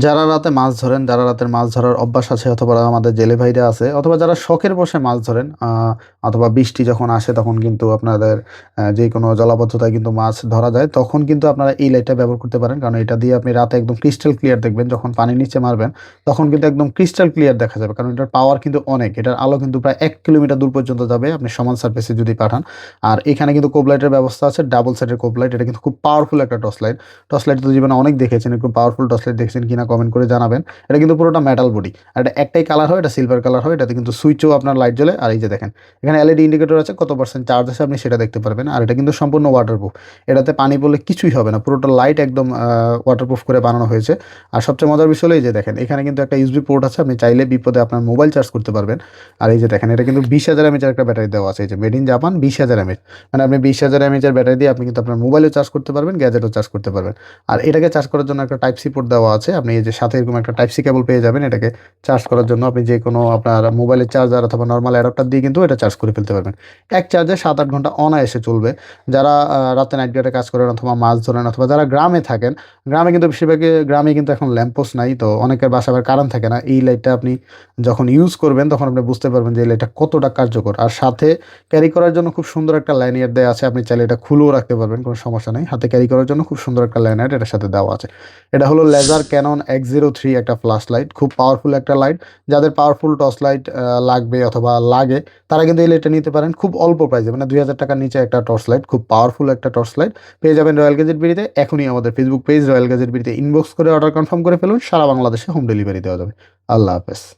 যারা রাতে মাছ ধরেন, যারা রাতের মাছ ধরার অভ্যাস আছে অথবা আমাদের জেলে ভাইরা আছে অথবা যারা শখের বশে মাছ ধরেন, অথবা বৃষ্টি যখন আসে তখন কিন্তু আপনাদের যে কোনো জলাবদ্ধতায় কিন্তু মাছ ধরা যায়, তখন কিন্তু আপনারা এই লাইটটা ব্যবহার করতে পারেন। কারণ এটা দিয়ে আপনি রাতে একদম ক্রিস্টাল ক্লিয়ার দেখবেন। যখন পানির নিচে মারবেন তখন কিন্তু একদম ক্রিস্টাল ক্লিয়ার দেখা যাবে, কারণ এটার পাওয়ার কিন্তু অনেক। এটার আলো কিন্তু প্রায় 1 কিলোমিটার দূর পর্যন্ত যাবে আপনি সমান সার্ফেসে যদি পাঠান। আর এখানে কিন্তু কোব লাইটের ব্যবস্থা আছে, ডাবল সাইডের কোব লাইট। এটা কিন্তু খুব পাওয়ারফুল একটা টর্চ লাইট। টর্চ লাইট তো জীবনে অনেক দেখেছেন, একটু পাওয়ারফুল টর্চ লাইট দেখেছেন কিনা কমেন্ট করে জানাবেন। এটা কিন্তু পুরোটা মেটাল বডি, আর এটা একটাই কালার হয়, এটা সিলভার কালার হয়। এটাতে কিন্তু সুইচও আপনার লাইট জ্বলে। আর এই যে দেখেন এখানে এলইডি ইন্ডিকেটর আছে, কত পার্সেন্ট চার্জ আছে আপনি সেটা দেখতে পারবেন। আর এটা কিন্তু সম্পূর্ণ ওয়াটারপ্রুফ, এটাতে পানি পড়লে কিছুই হবে না। পুরোটা লাইট একদম ওয়াটারপ্রুফ করে বানানো হয়েছে। আর সবচেয়ে মজার বিষয় হলো এই যে দেখেন এখানে কিন্তু একটা ইউএসবি পোর্ট আছে, আপনি চাইলে বিপদে আপনার মোবাইল চার্জ করতে পারবেন। আর এই যে দেখেন এটা কিন্তু 20,000 এমএচের একটা ব্যাটারি দেওয়া আছে, এই যে মেড ইন জাপান 20,000 এমএচ। মানে আপনি 20,000 এমএচের ব্যাটারি দিয়ে আপনি কিন্তু আপনার মোবাইলও চার্জ করতে পারবেন, গ্যাজেটও চার্জ করতে পারবেন। আর এটাকে চার্জ করার জন্য একটা টাইপ সি পোর্ট দেওয়া আছে, আপনি এই যে সাথে এরকম একটা টাইপ সি কেবল পেয়ে যাবেন। এটাকে চার্জ করার জন্য আপনি যে কোনো আপনার মোবাইলের চার্জার অথবা নর্মাল অ্যাডাপ্টার দিয়ে কিন্তু এটা চার্জ করে ফেলতে পারবেন। এক চার্জে 7-8 ঘন্টা অনায়াসে চলবে। যারা রাতে নাইট গার্ডে কাজ করেন অথবা মাছ ধরেন অথবা যারা গ্রামে থাকেন, গ্রামে কিন্তু বেশিরভাগই গ্রামে কিন্তু এখন ল্যাম্পপোস্ট নাই, তো অনেকের বাসা আবার কারেন্ট থাকে না। এই লাইটটা আপনি যখন ইউজ করবেন তখন আপনি বুঝতে পারবেন যে এই লাইটটা কতটা কার্যকর। আর সাথে ক্যারি করার জন্য খুব সুন্দর একটা ল্যানিয়ার দেওয়া আছে, আপনি চাইলে এটা খুলেও রাখতে পারবেন, কোনো সমস্যা নেই। হাতে ক্যারি করার জন্য খুব সুন্দর একটা ল্যানিয়ার এটার সাথে দেওয়া আছে। এটা হলো লেজার ক্যানন X03 একটা ফ্ল্যাশ লাইট, খুব পাওয়ারফুল একটা লাইট। যাদের পাওয়ারফুল টর্চ লাইট লাগবে অথবা লাগে তারা কিন্তু এই লাইটটা নিতে পারেন খুব অল্প প্রাইসে, মানে 2,000 টাকার নিচে একটা টর্চ লাইট, খুব পাওয়ারফুল একটা টর্চ লাইট পেয়ে যাবেন রয়্যাল গ্যাজেট বিডিতে। এখনই আমাদের ফেসবুক পেজ রয়্যাল গ্যাজেট বিডিতে ইনবক্স করে অর্ডার কনফার্ম করে ফেলুন, সারা বাংলাদেশে হোম ডেলিভারি দেওয়া যাবে। আল্লাহ হাফেজ।